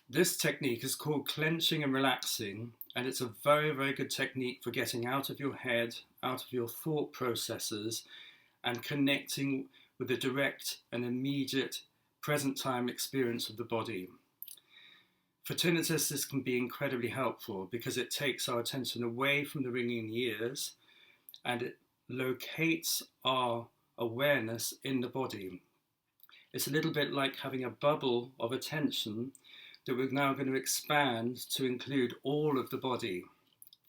This technique is called clenching and relaxing, and it's a very, very good technique for getting out of your head, out of your thought processes, and connecting with the direct and immediate present time experience of the body. For tinnitus, this can be incredibly helpful because it takes our attention away from the ringing ears and it locates our awareness in the body. It's a little bit like having a bubble of attention that we're now going to expand to include all of the body,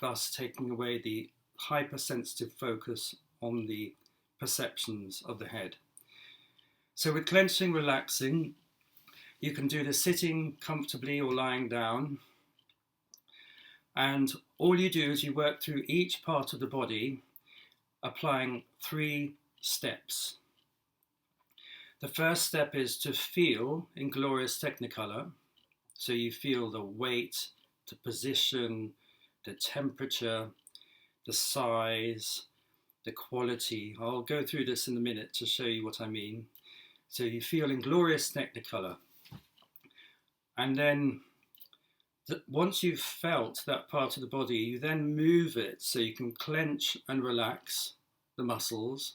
thus taking away the hypersensitive focus on the perceptions of the head. So with clenching, relaxing, you can do this sitting comfortably or lying down. And all you do is you work through each part of the body, applying 3 steps. The first step is to feel in glorious technicolor. So you feel the weight, the position, the temperature, the size, the quality. I'll go through this in a minute to show you what I mean. So you feel in glorious technicolor. And then once you've felt that part of the body, you then move it so you can clench and relax the muscles,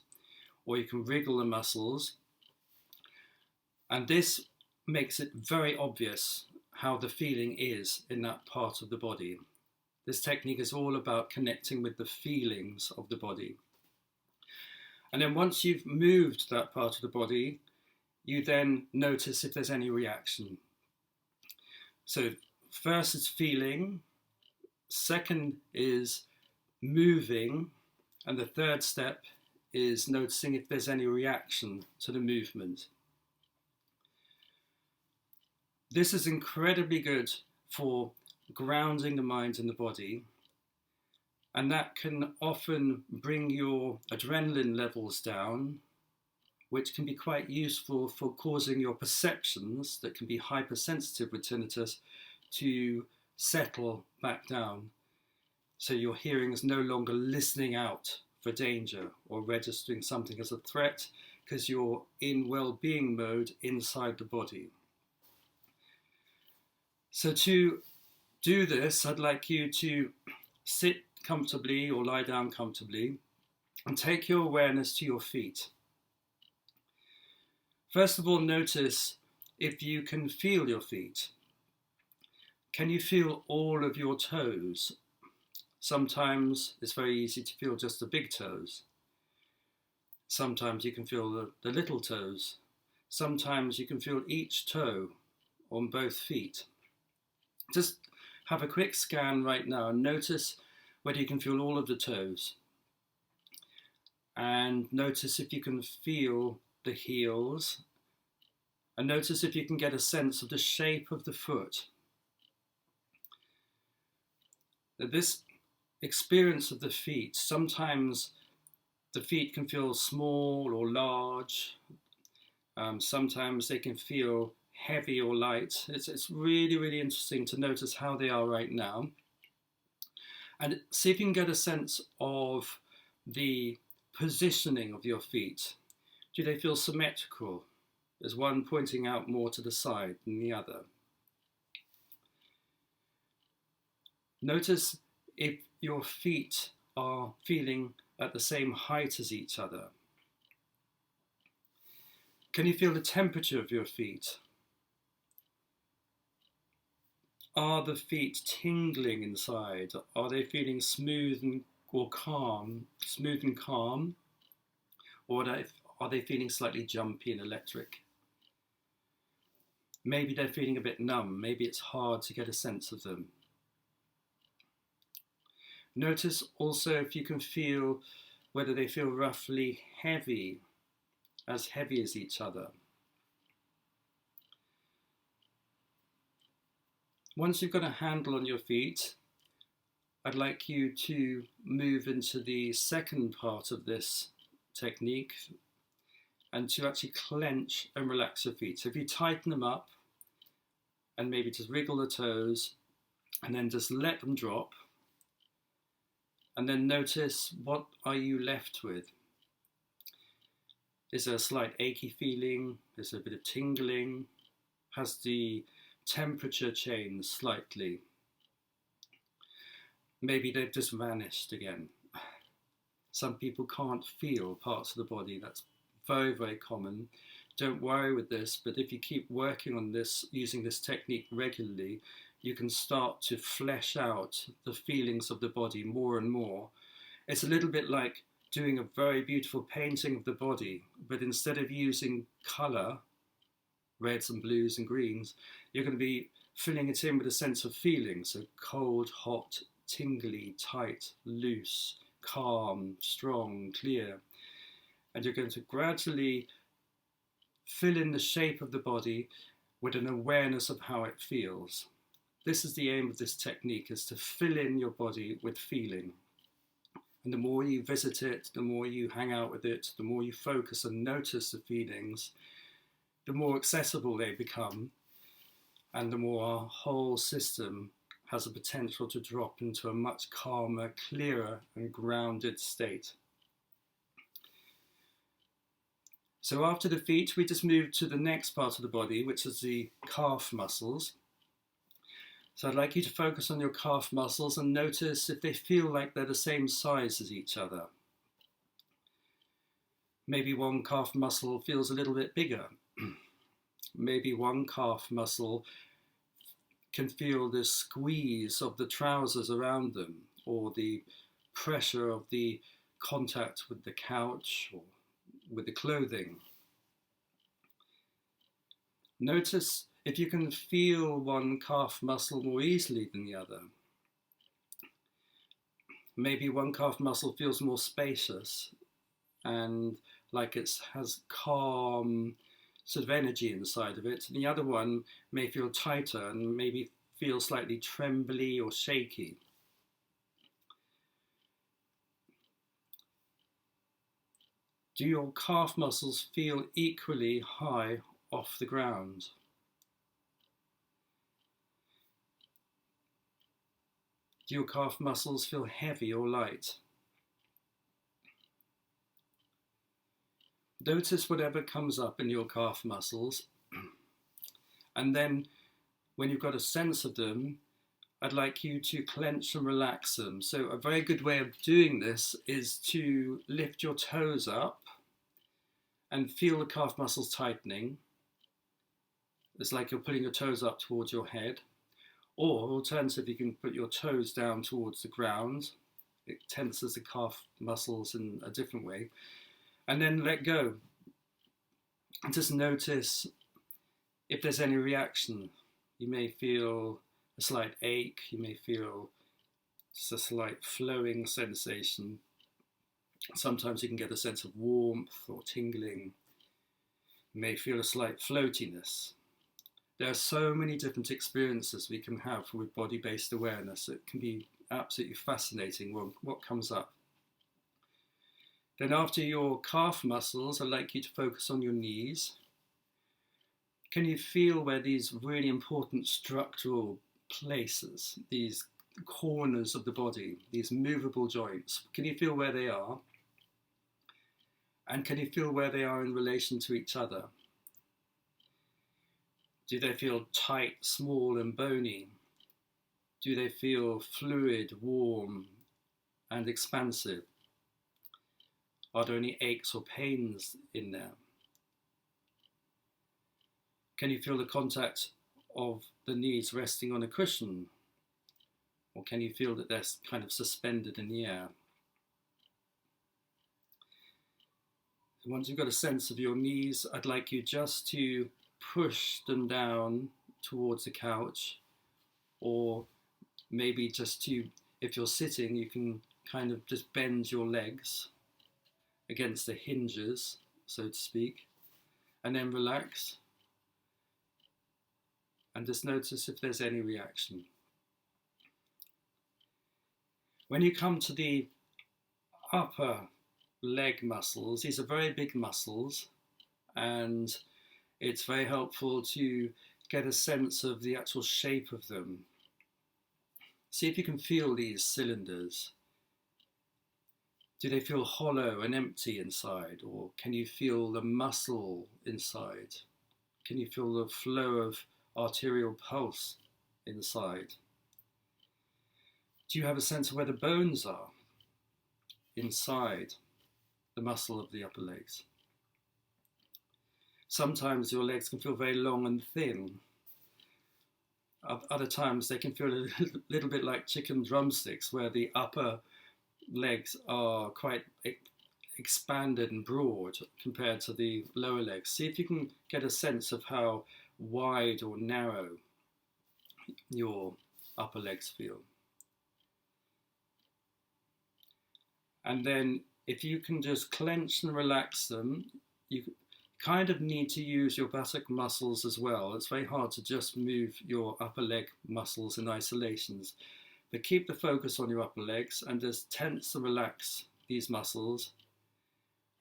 or you can wriggle the muscles. And this makes it very obvious how the feeling is in that part of the body. This technique is all about connecting with the feelings of the body. And then once you've moved that part of the body, you then notice if there's any reaction. So first is feeling, second is moving, and the third step is noticing if there's any reaction to the movement. This is incredibly good for grounding the mind and the body, and that can often bring your adrenaline levels down, which can be quite useful for causing your perceptions that can be hypersensitive with tinnitus to settle back down. So your hearing is no longer listening out for danger or registering something as a threat because you're in well-being mode inside the body. So to do this, I'd like you to sit comfortably or lie down comfortably and take your awareness to your feet. First of all, notice if you can feel your feet. Can you feel all of your toes? Sometimes it's very easy to feel just the big toes. Sometimes you can feel the little toes. Sometimes you can feel each toe on both feet. Just have a quick scan right now and notice whether you can feel all of the toes. And notice if you can feel the heels. And notice if you can get a sense of the shape of the foot. This experience of the feet, sometimes the feet can feel small or large. Sometimes they can feel heavy or light. It's really, really interesting to notice how they are right now. And see if you can get a sense of the positioning of your feet. Do they feel symmetrical? Is one pointing out more to the side than the other? Notice if your feet are feeling at the same height as each other. Can you feel the temperature of your feet? Are the feet tingling inside? Are they feeling smooth and calm? Or are they feeling slightly jumpy and electric? Maybe they're feeling a bit numb. Maybe it's hard to get a sense of them. Notice also if you can feel whether they feel roughly heavy as each other. Once you've got a handle on your feet, I'd like you to move into the second part of this technique and to actually clench and relax your feet. So if you tighten them up and maybe just wriggle the toes and then just let them drop, and then notice what are you left with. Is there a slight achy feeling? Is there a bit of tingling? Has the temperature change slightly. Maybe they've just vanished again. Some people can't feel parts of the body. That's very, very common. Don't worry with this, but if you keep working on this, using this technique regularly, you can start to flesh out the feelings of the body more and more. It's a little bit like doing a very beautiful painting of the body, but instead of using colour, reds and blues and greens, you're going to be filling it in with a sense of feeling. So cold, hot, tingly, tight, loose, calm, strong, clear. And you're going to gradually fill in the shape of the body with an awareness of how it feels. This is the aim of this technique, is to fill in your body with feeling. And the more you visit it, the more you hang out with it, the more you focus and notice the feelings, the more accessible they become, and the more our whole system has the potential to drop into a much calmer, clearer, and grounded state. So after the feet, we just move to the next part of the body, which is the calf muscles. So I'd like you to focus on your calf muscles and notice if they feel like they're the same size as each other. Maybe one calf muscle feels a little bit bigger. Maybe one calf muscle can feel the squeeze of the trousers around them, or the pressure of the contact with the couch or with the clothing. Notice if you can feel one calf muscle more easily than the other. Maybe one calf muscle feels more spacious and like it has calm sort of energy inside of it. And the other one may feel tighter and maybe feel slightly trembly or shaky. Do your calf muscles feel equally high off the ground? Do your calf muscles feel heavy or light? Notice whatever comes up in your calf muscles, and then when you've got a sense of them, I'd like you to clench and relax them. So a very good way of doing this is to lift your toes up and feel the calf muscles tightening. It's like you're putting your toes up towards your head. Or alternatively, you can put your toes down towards the ground. It tenses the calf muscles in a different way. And then let go. And just notice if there's any reaction. You may feel a slight ache. You may feel just a slight flowing sensation. Sometimes you can get a sense of warmth or tingling. You may feel a slight floatiness. There are so many different experiences we can have with body-based awareness. It can be absolutely fascinating what comes up. Then after your calf muscles, I'd like you to focus on your knees. Can you feel where these really important structural places, these corners of the body, these movable joints, can you feel where they are? And can you feel where they are in relation to each other? Do they feel tight, small and bony? Do they feel fluid, warm and expansive? Are there any aches or pains in there? Can you feel the contact of the knees resting on a cushion? Or can you feel that they're kind of suspended in the air? Once you've got a sense of your knees, I'd like you just to push them down towards the couch, or maybe just to, if you're sitting, you can kind of just bend your legs against the hinges, so to speak, and then relax and just notice if there's any reaction. When you come to the upper leg muscles, these are very big muscles, and it's very helpful to get a sense of the actual shape of them. See if you can feel these cylinders. Do they feel hollow and empty inside, or can you feel the muscle inside? Can you feel the flow of arterial pulse inside? Do you have a sense of where the bones are inside the muscle of the upper legs? Sometimes your legs can feel very long and thin. Other times they can feel a little bit like chicken drumsticks, where the upper legs are quite expanded and broad compared to the lower legs. See if you can get a sense of how wide or narrow your upper legs feel. And then if you can just clench and relax them, you kind of need to use your buttock muscles as well. It's very hard to just move your upper leg muscles in isolations. But keep the focus on your upper legs and just tense and relax these muscles.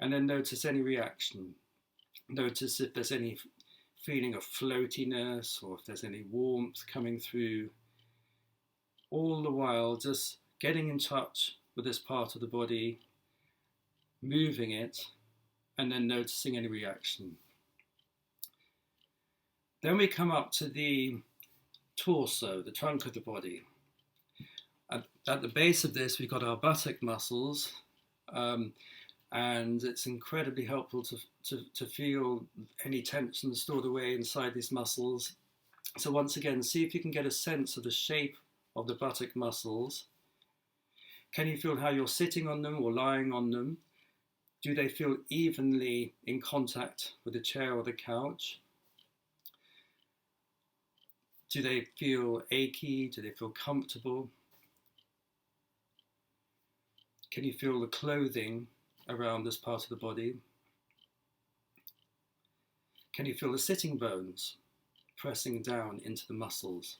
And then notice any reaction. Notice if there's any feeling of floatiness or if there's any warmth coming through. All the while just getting in touch with this part of the body, moving it, and then noticing any reaction. Then we come up to the torso, the trunk of the body. At the base of this, we've got our buttock muscles, and it's incredibly helpful to feel any tension stored away inside these muscles. So once again, see if you can get a sense of the shape of the buttock muscles. Can you feel how you're sitting on them or lying on them? Do they feel evenly in contact with the chair or the couch? Do they feel achy? Do they feel comfortable? Can you feel the clothing around this part of the body? Can you feel the sitting bones pressing down into the muscles?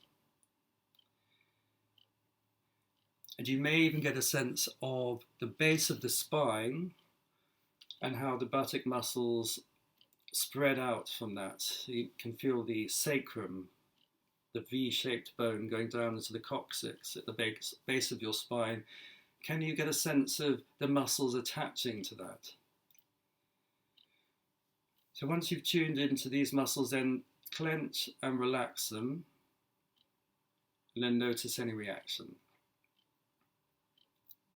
And you may even get a sense of the base of the spine and how the buttock muscles spread out from that. You can feel the sacrum, the V-shaped bone going down into the coccyx at the base of your spine. Can you get a sense of the muscles attaching to that? So once you've tuned into these muscles, then clench and relax them, and then notice any reaction.